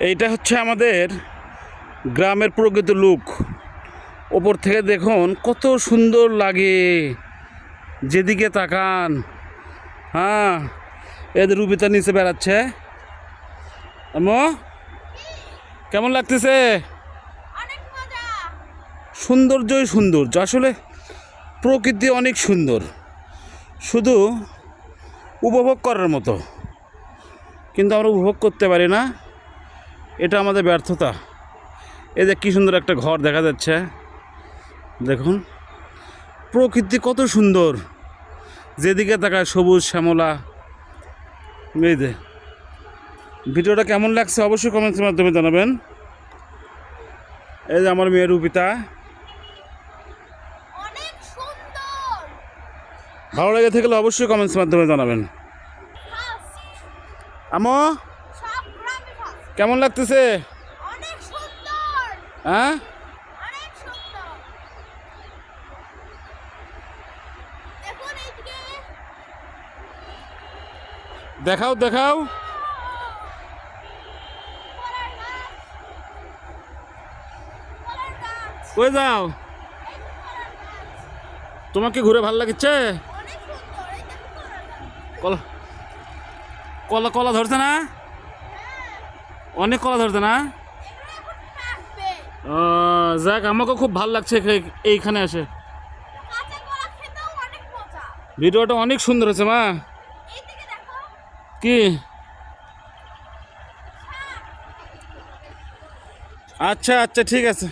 এইটা হচ্ছে আমাদের গ্রামের প্রকৃত লুক। ওপর থেকে দেখুন কত সুন্দর লাগে, যেদিকে তাকান। হ্যাঁ, এদের রুবিতা নিচে বেড়াচ্ছে। আম্মু, কেমন লাগতেছে? সৌন্দর্যই সৌন্দর্য, আসলে প্রকৃতি অনেক সুন্দর, শুধু উপভোগ করার মতো, কিন্তু আমরা উপভোগ করতে পারি না, এটা আমাদের ব্যর্থতা। এই যে কী সুন্দর একটা ঘর দেখা যাচ্ছে, দেখুন প্রকৃতি কত সুন্দর, যেদিকে তাকায় সবুজ শ্যামলা। এই যে ভিডিওটা কেমন লাগছে অবশ্যই কমেন্টের মাধ্যমে জানাবেন। এই যে আমার মেয়ে রুপিতা, ভালো লেগে থাকলে অবশ্যই কমেন্টের মাধ্যমে জানাবেন। আমো, কেমন লাগতেছে? হ্যাঁ, দেখাও দেখাও। কই যাও? তোমাকে ঘুরে ভালো লাগছে? কলা কলা কলা ধরছে না? অনেক কলা ধরছে না? যাক, আমাকে খুব ভালো লাগছে এইখানে এসে। ভিডিওটা অনেক সুন্দর হয়েছে মা। কি? আচ্ছা আচ্ছা, ঠিক আছে।